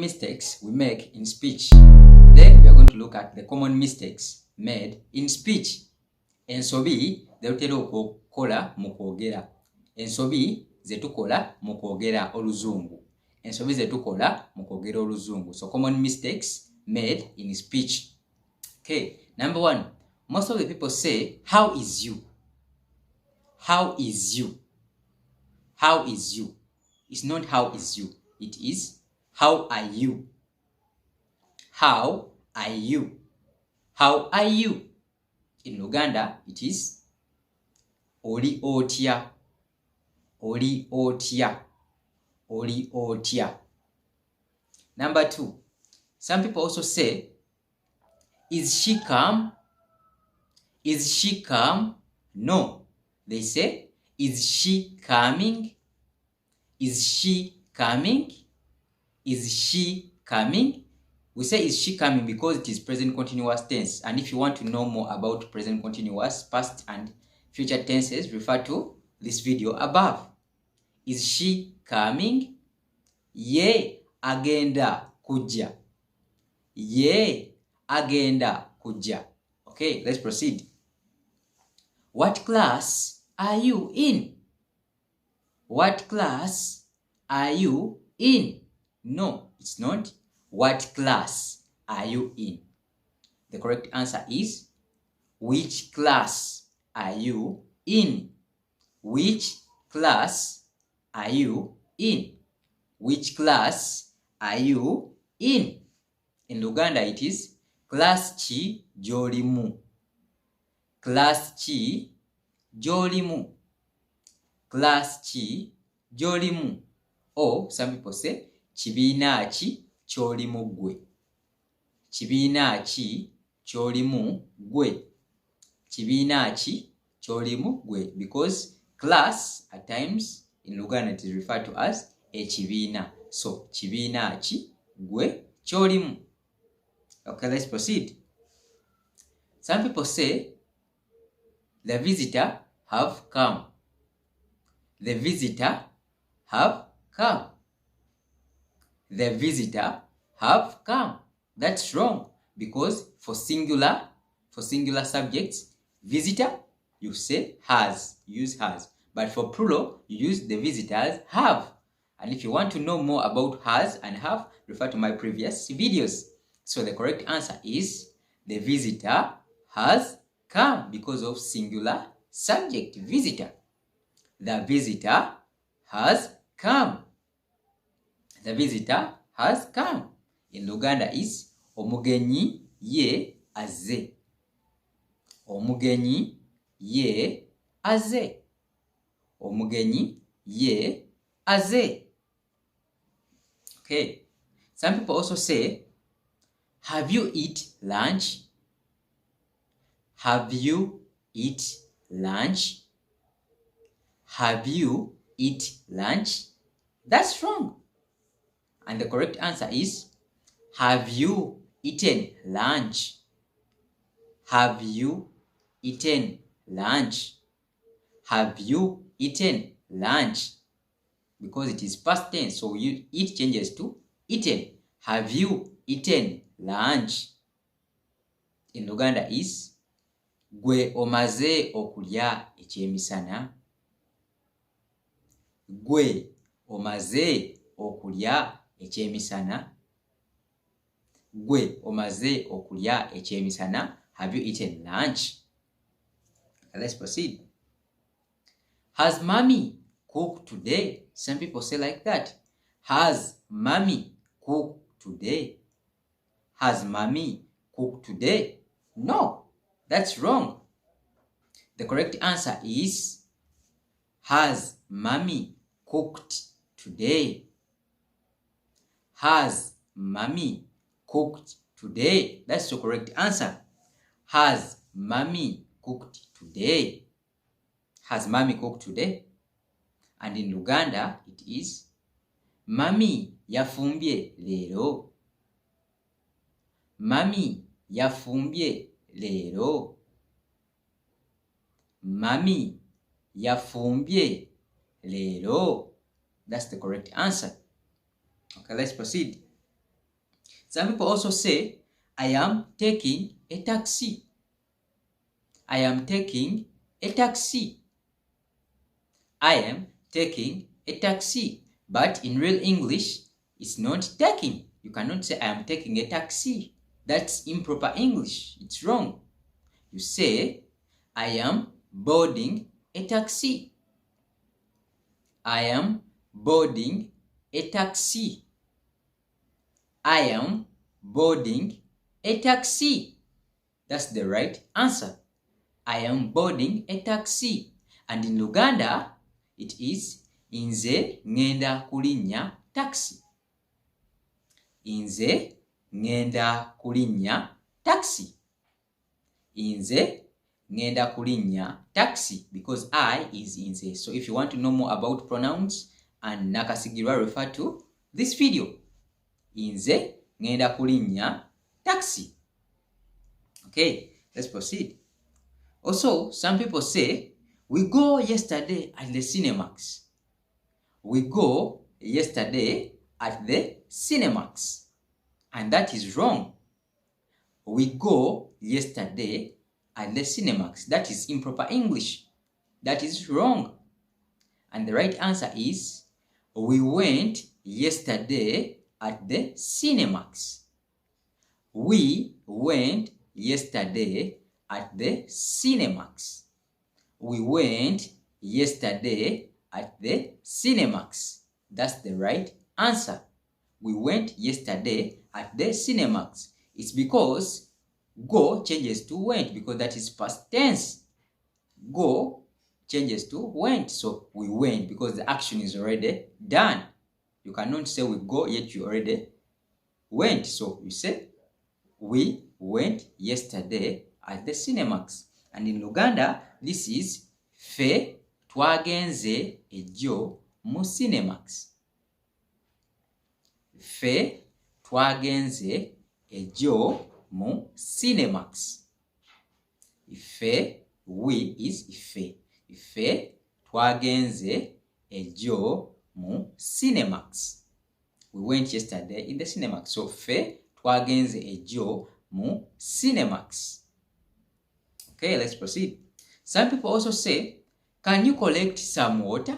mistakes we make in speech. Then we are going to look at the common mistakes made in speech. Ensobi zetutera okukola mu kwogera. Ensobi zetukola mu kwogera oluzungu. Ensobi zetukola mu kwogera oluzungu. So common mistakes made in speech. Okay, number one. Most of the people say, how is you? How is you? How is you? It's not how is you. It is how are you? How are you? How are you? In Luganda, it is oli otya. Oli otya. Oli otya. Number two. Some people also say, is she calm? Is she calm? No. They say, is she coming? Is she coming? Is she coming? We say is she coming because it is present continuous tense. And if you want to know more about present continuous, past and future tenses, refer to this video above. Is she coming? Ye agenda kuja. Ye agenda kuja. Okay, let's proceed. What class are you in? What class are you in? No, it's not. What class are you in? The correct answer is, which class are you in? Which class are you in? Which class are you in? In Luganda, it is class chi jolimu. Class chi jolimu. Class chi jolimu. Or some people say kibiina ki kyolimu gwe. Kibiina ki kyolimu gwe. Kibiina ki kyolimu gwe. Because class at times in Luganda it is referred to as a kibiina. So kibiina ki gwe kyolimu. Okay, let's proceed. Some people say the visitor have come. The visitor have come. The visitor have come. That's wrong because for singular subjects, visitor you say has, use has. But for plural, you use the visitors have. And if you want to know more about has and have, refer to my previous videos. So the correct answer is the visitor has come because of singular subject, visitor. The visitor has come. The visitor has come. In Luganda is omugenyi ye aze. Omugenyi ye aze. Omugenyi ye aze. Okay. Some people also say, have you eat lunch? Have you eat lunch? Have you eat lunch? That's wrong. And the correct answer is, have you eaten lunch? Have you eaten lunch? Have you eaten lunch? Because it is past tense, so you eat changes to eaten. Have you eaten lunch? In Luganda is, gwe omaze okulya ekyemisana. Gwe omaze okulya ekyemisana. Gwe omaze okulya ekyemisana. Have you eaten lunch? Let's proceed. Has mommy cooked today? Some people say like that. Has mommy cooked today? Has mommy cooked today? No, that's wrong. The correct answer is, has mommy cooked today? Has mommy cooked today? That's the correct answer. Has mommy cooked today? Has mommy cooked today? And in Luganda, it is, Mami yafumbye lero. Mami yafumbye lero. Mami yafumbye lero. That's the correct answer. Okay, let's proceed. Some people also say, I am taking a taxi. I am taking a taxi. I am taking a taxi. But in real English, it's not taking. You cannot say, I am taking a taxi. That's improper English. It's wrong. You say, I am boarding a taxi. I am boarding a taxi. I am boarding a taxi. That's the right answer. I am boarding a taxi. And in Luganda, it is Nze ngenda kulinnya taxi. Nze ngenda kulinnya taxi. Nze ngenda kulinnya taxi, because I is Nze. So if you want to know more about pronouns and Nakasigirwa, refer to this video. Nze ngenda kulinnya taxi. Okay, let's proceed. Also, some people say, we go yesterday at the Cinemax. We go yesterday at the Cinemax. And that is wrong. We go yesterday at the Cinemax. That is improper English. That is wrong. And the right answer is, we went yesterday at the Cinemax. We went yesterday at the Cinemax. We went yesterday at the Cinemax. That's the right answer. We went yesterday at the Cinemax. It's because go changes to went, because that is past tense. Go changes to went. So we went because the action is already done. You cannot say we go yet you already went. So you say, we went yesterday at the Cinemax. And in Luganda, this is fe twagenze ejjo mu Cinemax. Fe twagenze ejjo mu Cinemax. Ife, we is ife. Ife twagenze ejjo mu Cinemax. We went yesterday in the Cinemax. So fe twagenze ejjo mu Cinemax. Okay, let's proceed. Some people also say, can you collect some water?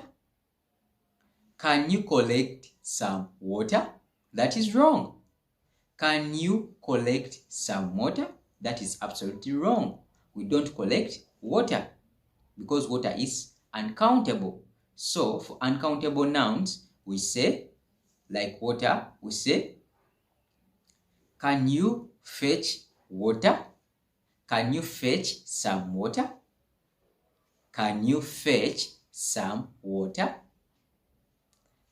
Can you collect some water? That is wrong. Can you collect some water? That is absolutely wrong. We don't collect water because water is uncountable. So for uncountable nouns, we say, like water, we say, can you fetch water? Can you fetch some water? Can you fetch some water?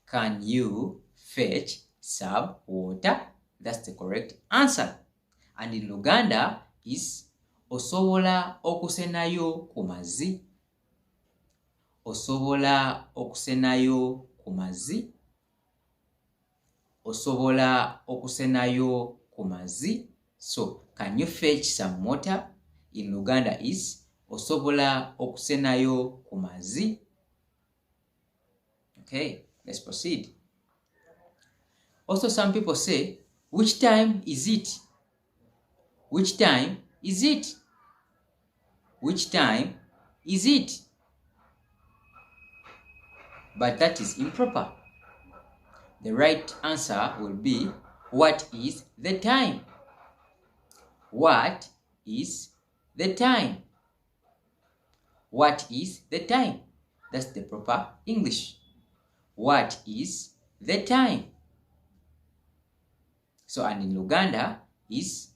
Can you fetch some water? That's the correct answer. And in Luganda is osobola okusenayo ku mazzi. Osobola okusenayo ku mazzi. Osobola okusenayo ku mazzi. So, can you fetch some water? In Luganda is osobola okusenayo ku mazzi. Okay, let's proceed. Also, some people say, which time is it? Which time is it? Which time is it? But that is improper. The right answer will be, what is the time? What is the time? What is the time? That's the proper English. What is the time? So, and in Luganda is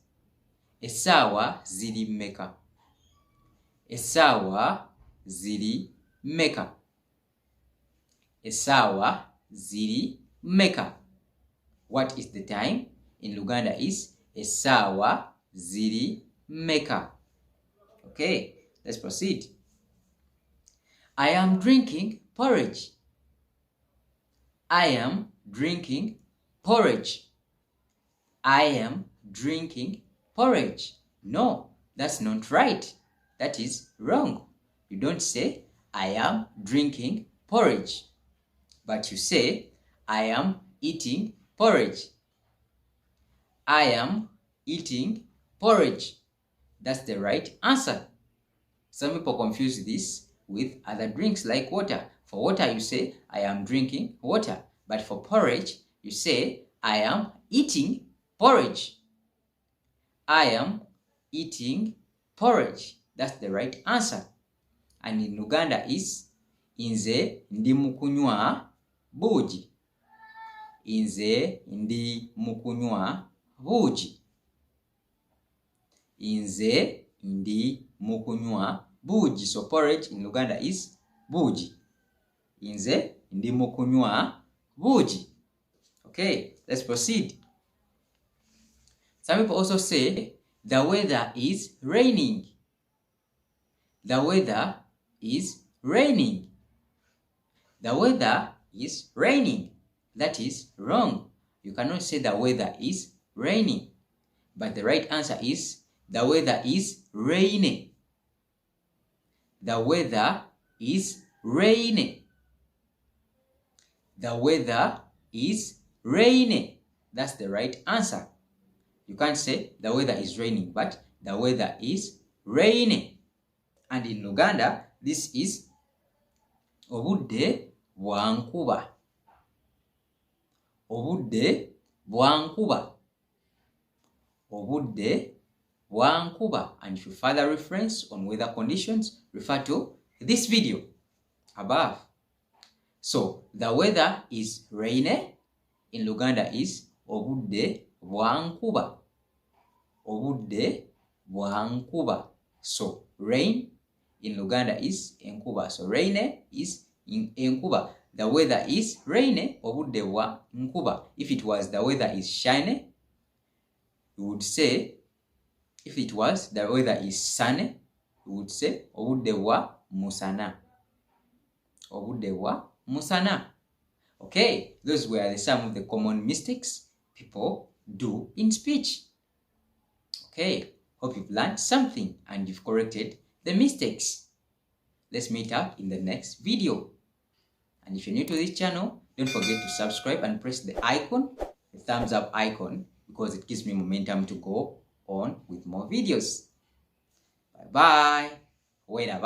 essaawa ziri mmeka. Essaawa ziri mmeka. Essaawa ziri mmeka. What is the time? In Luganda is essaawa ziri mmeka. Okay, let's proceed. I am drinking porridge. I am drinking porridge. I am drinking porridge. No, that's not right. That is wrong. You don't say, I am drinking porridge. But you say, I am eating porridge. I am eating porridge. That's the right answer. Some people confuse this with other drinks like water. For water, you say, I am drinking water. But for porridge, you say, I am eating porridge. I am eating porridge. That's the right answer. And in Luganda is, Nze ndi mukunywa buugi. Nze ndi mukunywa buugi. Nze ndi mukunywa buugi. So porridge in Luganda is buugi. Nze ndi mukunywa buugi. Okay, let's proceed. Some people also say the weather is raining. The weather is raining. The weather is raining. That is wrong. You cannot say the weather is raining. But the right answer is the weather is rainy. The weather is rainy. The weather is rainy. That's the right answer. You can't say the weather is raining, but the weather is rainy. And in Luganda, this is obudde bwankuba. Obudde bwankuba. Obudde bwankuba. And for further reference on weather conditions, refer to this video above. So the weather is rainy in Luganda is obudde bwankuba. Obudde bwankuba. So rain in Luganda is enkuba. So rainy is in enkuba. The weather is rainy, obudde bwa nkuba. If it was the weather is shiny, you would say, if it was the weather is sunny, you would say obudde bwa musana. Obudde bwa musana. Okay, those were some of the common mistakes people do in speech. Okay, hope you've learned something and you've corrected the mistakes. Let's meet up in the next video. And if you're new to this channel, don't forget to subscribe and press the icon, the thumbs up icon, because it gives me momentum to go on with more videos. Bye bye. Wait a